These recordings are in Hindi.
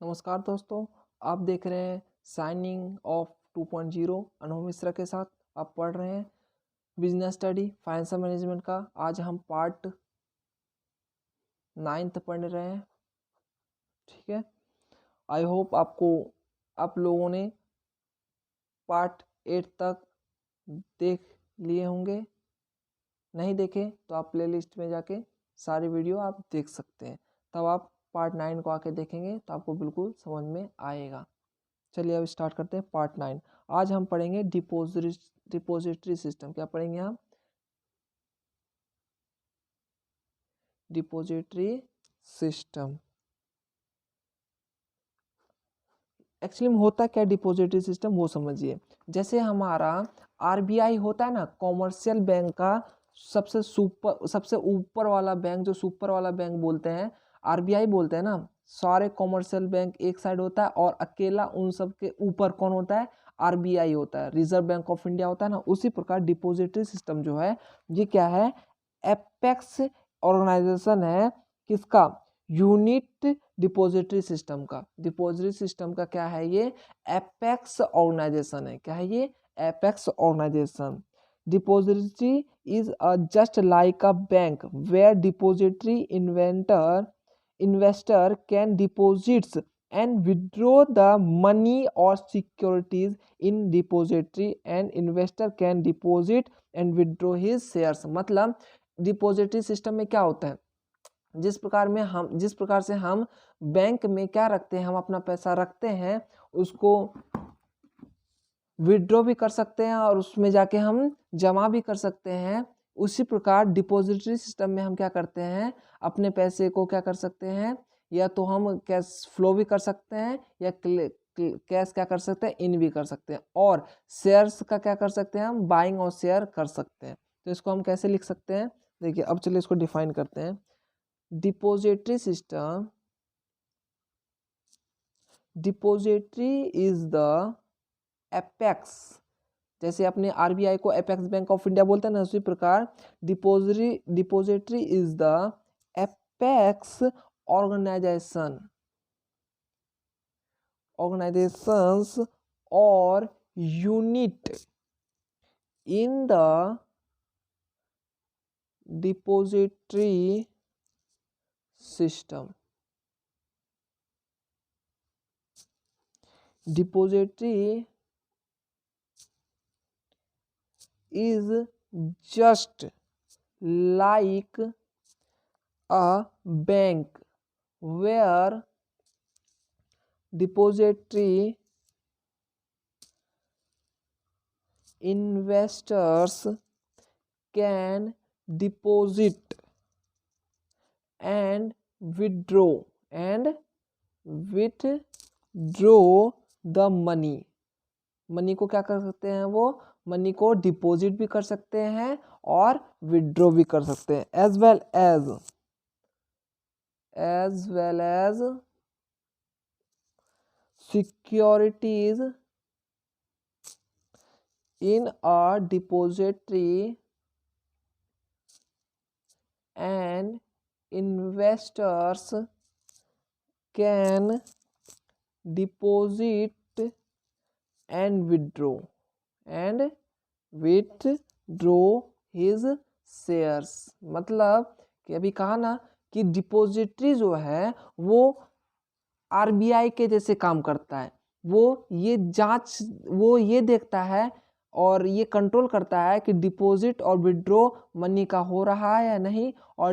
नमस्कार दोस्तों, आप देख रहे हैं साइनिंग ऑफ 2.0 अनुभव मिश्रा के साथ। आप पढ़ रहे हैं बिजनेस स्टडी फाइनेंशियल मैनेजमेंट का। आज हम पार्ट 9 पढ़ रहे हैं। ठीक है, आई होप आप लोगों ने पार्ट 8 तक देख लिए होंगे। नहीं देखे तो आप प्लेलिस्ट में जाके सारी वीडियो आप देख सकते हैं, तब आप पार्ट 9 को आके देखेंगे तो आपको बिल्कुल समझ में आएगा। चलिए अब स्टार्ट करते हैं पार्ट 9। आज हम पढ़ेंगे डिपॉजिटरी सिस्टम। क्या पढ़ेंगे हम? Depository system. एक्चुअली में होता क्या डिपॉजिटरी सिस्टम, वो समझिए। जैसे हमारा आरबीआई होता है ना, कॉमर्शियल बैंक का सबसे ऊपर वाला बैंक, जो सुपर वाला बैंक बोलते हैं, आरबीआई बोलते हैं ना। सारे कॉमर्शियल बैंक एक साइड होता है और अकेला उन सब के ऊपर कौन होता है? आरबीआई होता है, रिजर्व बैंक ऑफ इंडिया होता है ना। उसी प्रकार डिपॉजिटरी सिस्टम जो है, ये क्या है? एपेक्स ऑर्गेनाइजेशन है। किसका? यूनिट डिपॉजिटरी सिस्टम का। डिपॉजिटरी सिस्टम का क्या है? ये एपेक्स ऑर्गेनाइजेशन है। क्या है ये? Apex organisation. Depository is just like a bank where depository investor can deposits and withdraw the money or securities in depository and investor can deposit and withdraw his shares। मतलब डिपॉजिटरी सिस्टम में क्या होता है, जिस प्रकार से हम बैंक में क्या रखते हैं, हम अपना पैसा रखते हैं, उसको विड्रॉ भी कर सकते हैं और उसमें जाके हम जमा भी कर सकते हैं। उसी प्रकार डिपॉजिटरी सिस्टम में हम क्या करते हैं, अपने पैसे को क्या कर सकते हैं, या तो हम कैश फ्लो भी कर सकते हैं या कैश क्या कर सकते हैं, इन भी कर सकते हैं। और शेयर्स का क्या कर सकते हैं, हम बाइंग और शेयर कर सकते हैं। तो इसको हम कैसे लिख सकते हैं, देखिए। अब चलिए इसको डिफाइन करते हैं। Depository system, depository is the apex. जैसे अपने आरबीआई को एपेक्स बैंक ऑफ इंडिया बोलते हैं ना, उसी प्रकार depository is the apex organisations और unit in the depository system. Depository is just like a bank where depository investors can deposit and withdraw the money को क्या कर सकते हैं, वो मनी को डिपॉजिट भी कर सकते हैं और विड्रॉ भी कर सकते हैं, as well as securities in a depository and investors can deposit and withdraw his shares। मतलब कि अभी कहा ना कि डिपॉजिटरी जो है वो आरबीआई के जैसे काम करता है। वो ये देखता है और ये कंट्रोल करता है कि डिपॉजिट और विड्रॉ मनी का हो रहा है या नहीं, और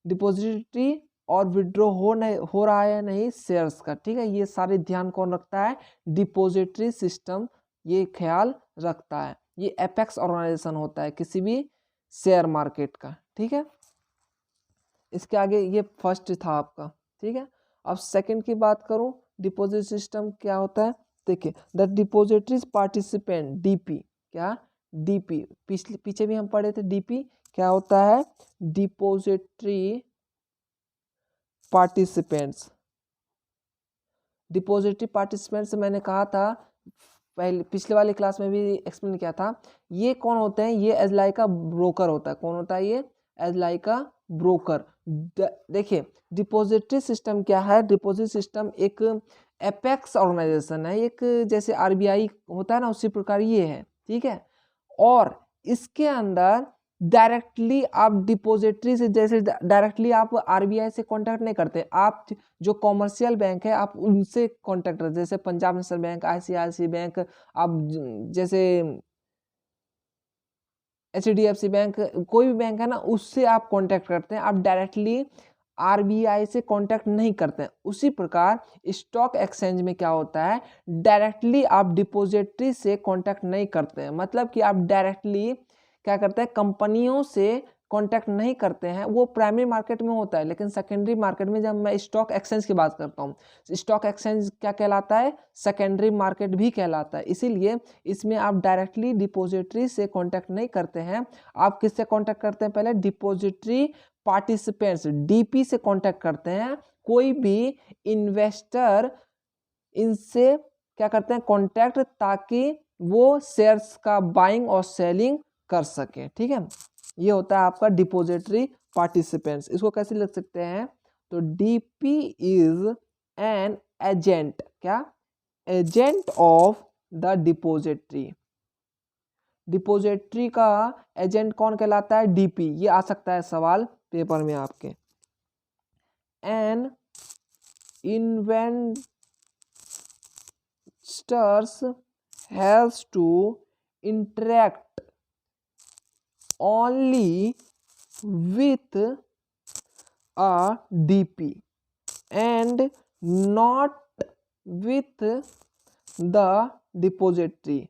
डिपॉजिटरी और विड्रॉ हो रहा है या नहीं शेयर्स का। ठीक है, ये सारे ध्यान कौन रखता है? डिपॉजिटरी सिस्टम ये ख्याल रखता है। ये एपेक्स ऑर्गेनाइजेशन होता है किसी भी शेयर मार्केट का। ठीक है, इसके आगे ये फर्स्ट था आपका। ठीक है, अब सेकंड की बात करूं, डिपॉजिट सिस्टम क्या होता है। देखिए, द डिपॉजिटरीज पार्टिसिपेंट, डीपी। क्या? डीपी पीछे भी हम पढ़े थे। डीपी क्या होता है? Depository participants. डिपॉजिटरी पार्टिसिपेंट्स मैंने कहा था पिछले वाली क्लास में भी एक्सप्लेन किया था। ये कौन होते हैं? ये एज लाइक अ ब्रोकर होता है। कौन होता है ये? एज लाइक अ ब्रोकर, देखिए डिपॉजिटरी सिस्टम क्या है, डिपॉजिट सिस्टम एक एपेक्स ऑर्गेनाइजेशन है, एक जैसे आरबीआई होता है ना उसी प्रकार ये है, ठीक है। और इसके अंदर डायरेक्टली आप डिपॉजिटरी से, जैसे डायरेक्टली आप आरबीआई से कांटेक्ट नहीं करते, आप जो कॉमर्शियल बैंक है आप उनसे कांटेक्ट करते, जैसे Punjab national bank, ICICI bank, आप जैसे एचडीएफसी बैंक, कोई भी बैंक है ना उससे आप कांटेक्ट करते हैं, आप डायरेक्टली आरबीआई से कांटेक्ट नहीं करते हैं। उसी प्रकार स्टॉक एक्सचेंज में क्या होता है, डायरेक्टली आप डिपॉजिटरी से कांटेक्ट नहीं करते हैं, मतलब कि आप डायरेक्टली क्या करते हैं, कंपनियों से कांटेक्ट नहीं करते हैं। वो प्राइमरी मार्केट में होता है, लेकिन सेकेंडरी मार्केट में जब मैं स्टॉक एक्सचेंज की बात करता हूँ, स्टॉक एक्सचेंज क्या कहलाता है, सेकेंडरी मार्केट भी कहलाता है। इसीलिए इसमें आप डायरेक्टली डिपॉजिटरी से कांटेक्ट नहीं करते हैं, आप किससे कांटेक्ट करते हैं, पहले डिपॉजिटरी पार्टिसिपेंट्स डीपी से कांटेक्ट करते हैं। कोई भी इन्वेस्टर इनसे क्या करते हैं, कांटेक्ट, ताकि वो शेयर्स का बाइंग और सेलिंग कर सके, ठीक है। ये होता है आपका डिपॉजिटरी पार्टिसिपेंट्स। इसको कैसे लिख सकते हैं, तो डीपी इज एन एजेंट, क्या, agent of the depository. Depository का एजेंट कौन कहलाता है, डीपी। ये आ सकता है सवाल पेपर में आपके। An investors has to interact only with a DP and not with the depository।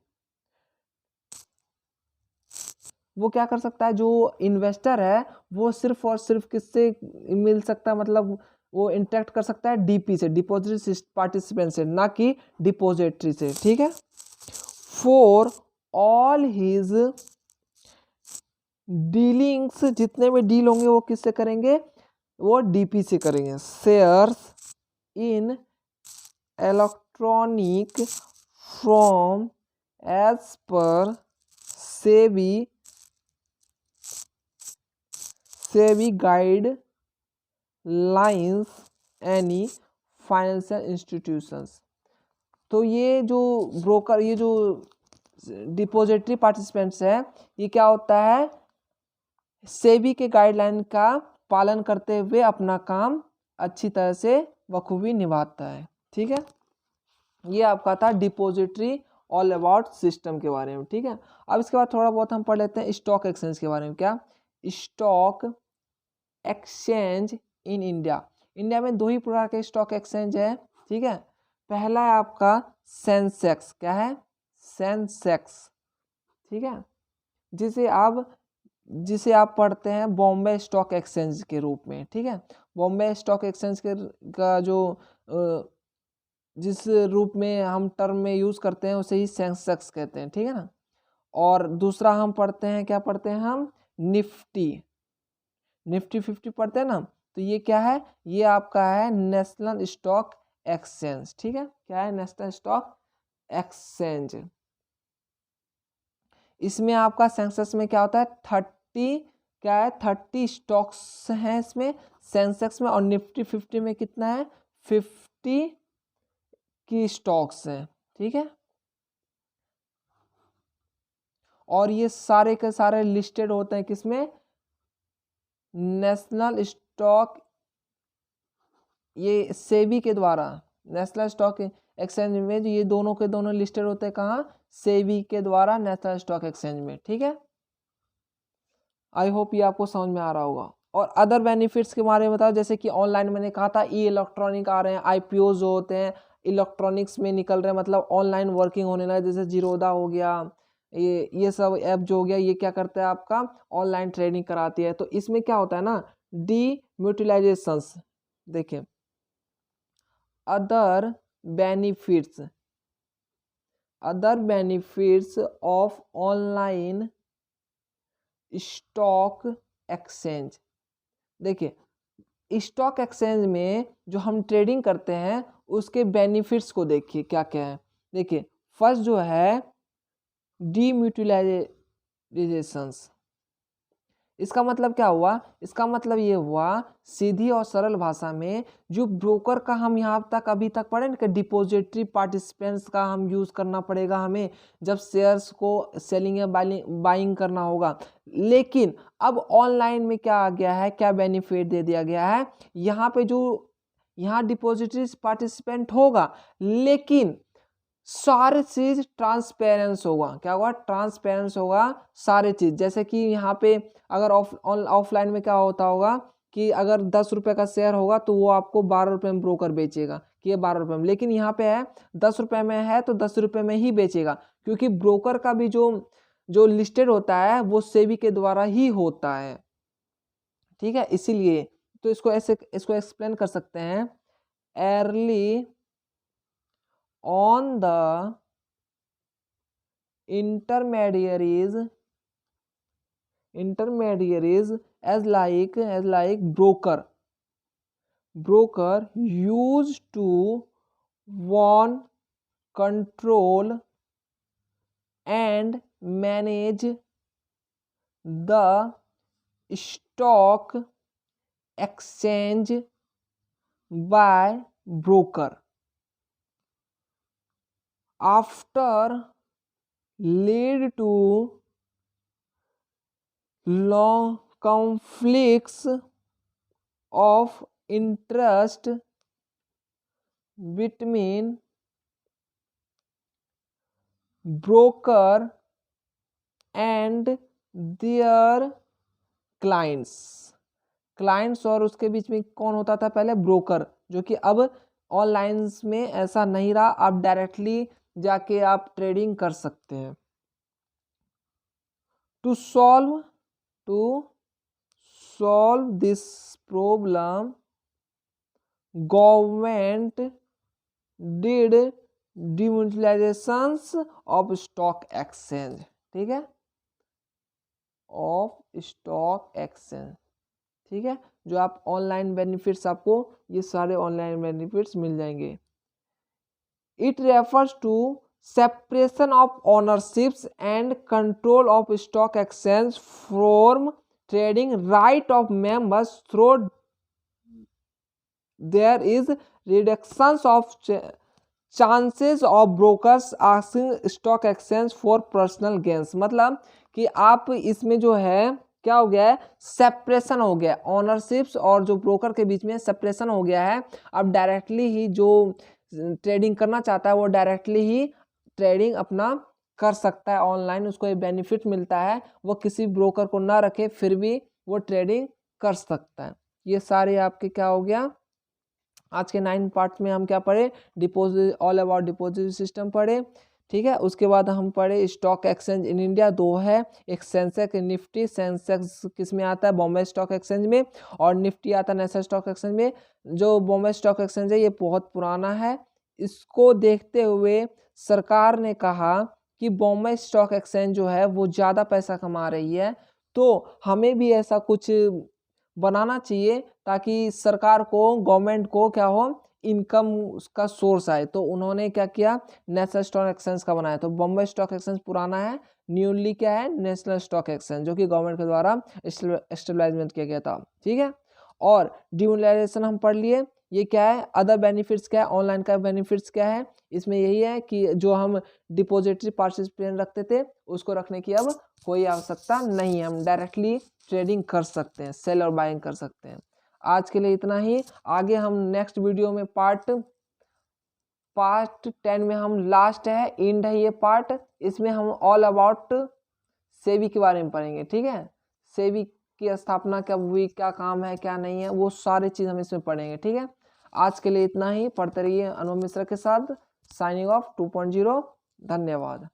वो क्या कर सकता है, जो इन्वेस्टर है वो सिर्फ और सिर्फ किससे मिल सकता है, मतलब वो इंटरेक्ट कर सकता है डीपी से, डिपॉजिटरी पार्टिसिपेंट से, ना कि डिपॉजिटरी से, ठीक है। फॉर ऑल हिज डीलिंग्स, जितने भी डील होंगे वो किससे करेंगे, वो डीपी से करेंगे। Shares in electronic form as per SEBI guidelines any financial institutions. तो ये जो ब्रोकर, ये जो डिपॉजिटरी पार्टिसिपेंट्स है, ये क्या होता है, सेबी के गाइडलाइन का पालन करते हुए अपना काम अच्छी तरह से बखूबी निभाता है, ठीक है। ये आपका था डिपॉजिटरी ऑल अबाउट सिस्टम के बारे में, ठीक है। अब इसके बाद थोड़ा बहुत हम पढ़ लेते हैं स्टॉक एक्सचेंज के बारे में। क्या, stock exchange in India. India में दो ही प्रकार के स्टॉक एक्सचेंज है, ठीक है। पहला है आपका सेंसेक्स, क्या है, सेंसेक्स, ठीक है, जिसे आप पढ़ते हैं बॉम्बे स्टॉक एक्सचेंज के रूप में, ठीक है। बॉम्बे स्टॉक एक्सचेंज का जो जिस रूप में हम टर्म में यूज़ करते हैं उसे ही सेंसेक्स कहते हैं, ठीक है ना। और दूसरा हम पढ़ते हैं, क्या पढ़ते हैं हम, निफ्टी 50 पढ़ते हैं ना। तो ये क्या है, ये आपका है नेशनल स्टॉक एक्सचेंज, ठीक है। क्या है, नेशनल स्टॉक एक्सचेंज। इसमें आपका सेंसेक्स में क्या होता है, 30 स्टॉक्स हैं इसमें सेंसेक्स में, और निफ्टी 50 में कितना है, 50 की स्टॉक्स हैं, ठीक है। और ये सारे के सारे लिस्टेड होते हैं किसमें, नेशनल स्टॉक, ये सेबी के द्वारा, नेशनल स्टॉक एक्सचेंज में ये दोनों के दोनों लिस्टेड होते हैं कहाँ, सेबी के द्वारा नेशनल स्टॉक एक्सचेंज में, ठीक है। आई होप ये आपको समझ में आ रहा होगा। और अदर बेनिफिट्स के बारे में बताओ, जैसे कि ऑनलाइन मैंने कहा था ई इलेक्ट्रॉनिक आ रहे हैं, आईपीओ जो होते हैं इलेक्ट्रॉनिक्स में निकल रहे हैं, मतलब ऑनलाइन वर्किंग होने लगा, जैसे जीरोधा हो गया, ये सब ऐप जो हो गया, ये क्या करता है आपका ऑनलाइन ट्रेडिंग कराती है। तो इसमें क्या होता है ना, डीम्यूटिलाइजेशंस, देखिए other benefits of online stock exchange. देखिए स्टॉक एक्सचेंज में जो हम ट्रेडिंग करते हैं उसके बेनिफिट्स को देखिए क्या क्या है। देखिए फर्स्ट जो है डीम्यूटिलाइजेशंस, इसका मतलब क्या हुआ, इसका मतलब ये हुआ सीधी और सरल भाषा में, जो ब्रोकर का हम यहाँ तक अभी तक पढ़े ना कि डिपॉजिटरी पार्टिसिपेंट्स का हम यूज़ करना पड़ेगा हमें जब शेयर्स को सेलिंग या बाइंग करना होगा। लेकिन अब ऑनलाइन में क्या आ गया है, क्या बेनिफिट दे दिया गया है, यहाँ पे जो यहाँ डिपॉजिटरी पार्टिसिपेंट होगा लेकिन सारे चीज ट्रांसपेरेंस होगा। क्या होगा, ट्रांसपेरेंस होगा सारे चीज। जैसे कि यहाँ पे अगर ऑफलाइन में क्या होता होगा कि अगर 10 रुपए का शेयर होगा तो वो आपको 12 रुपए में ब्रोकर बेचेगा कि ये 12 रुपए में, लेकिन यहाँ पे है 10 रुपए में है तो 10 रुपए में ही बेचेगा, क्योंकि ब्रोकर का भी जो जो लिस्टेड होता है वो सेबी के द्वारा ही होता है। ठीक है, इसीलिए तो इसको ऐसे इसको एक्सप्लेन कर सकते हैं, early on the intermediaries as like broker used to want, control and manage the stock exchange by broker. After lead to long conflicts of interest between broker and their clients और उसके बीच में कौन होता था पहले, ब्रोकर, जो कि अब ऑनलाइन में ऐसा नहीं रहा, आप डायरेक्टली जाके आप ट्रेडिंग कर सकते हैं। To solve this problem government did demonetisations of stock exchange. ठीक है, ऑफ स्टॉक एक्सचेंज। ठीक है, जो आप ऑनलाइन बेनिफिट्स, आपको ये सारे ऑनलाइन बेनिफिट्स मिल जाएंगे। It refers to separation of ownerships and control of stock exchange from trading right of members through there is reduction of chances of brokers asking stock exchange for personal gains. मतलब कि आप इसमें जो है क्या हो गया है, सेपरेशन हो गया, ओनरशिप्स और जो ब्रोकर के बीच में सेपरेशन हो गया है। अब डायरेक्टली ही जो ट्रेडिंग करना चाहता है वो डायरेक्टली ही ट्रेडिंग अपना कर सकता है ऑनलाइन, उसको ये बेनिफिट मिलता है, वो किसी ब्रोकर को ना रखे फिर भी वो ट्रेडिंग कर सकता है। ये सारे आपके क्या हो गया, आज के 9 पार्ट में हम क्या पढ़े, deposit, all about deposit system पढ़े। ठीक है, उसके बाद हम पढ़े स्टॉक एक्सचेंज इन इंडिया, 2 है, एक सेंसेक्स निफ्टी। सेंसेक्स किस में आता है, बॉम्बे स्टॉक एक्सचेंज में, और निफ्टी आता है नेशनल स्टॉक एक्सचेंज में। जो बॉम्बे स्टॉक एक्सचेंज है ये बहुत पुराना है, इसको देखते हुए सरकार ने कहा कि बॉम्बे स्टॉक एक्सचेंज जो है वो ज़्यादा पैसा कमा रही है, तो हमें भी ऐसा कुछ बनाना चाहिए ताकि सरकार को, गवर्नमेंट को क्या हो, इनकम का सोर्स आए। तो उन्होंने क्या किया, नेशनल स्टॉक एक्सचेंज का बनाया। तो बॉम्बे स्टॉक एक्सचेंज पुराना है, न्यूली क्या है, नेशनल स्टॉक एक्सचेंज, जो कि गवर्नमेंट के द्वारा एस्टेब्लिशमेंट किया गया था। ठीक है, और डिमोनेटाइजेशन हम पढ़ लिए, ये क्या है, अदर बेनिफिट्स क्या है, ऑनलाइन का बेनिफिट्स क्या है, इसमें यही है कि जो हम डिपॉजिटरी पार्टिसिपेंट रखते थे उसको रखने की अब कोई आवश्यकता नहीं है, हम डायरेक्टली ट्रेडिंग कर सकते हैं, सेल और बाइंग कर सकते हैं। आज के लिए इतना ही, आगे हम नेक्स्ट वीडियो में पार्ट 10 में हम लास्ट है, एंड है ये पार्ट, इसमें हम ऑल अबाउट सेबी के बारे में पढ़ेंगे। ठीक है, सेबी की स्थापना कब हुई, क्या काम है क्या नहीं है, वो सारी चीज़ हम इसमें पढ़ेंगे। ठीक है, आज के लिए इतना ही, पढ़ते रहिए अनु मिश्रा के साथ। साइनिंग ऑफ 2.0, धन्यवाद।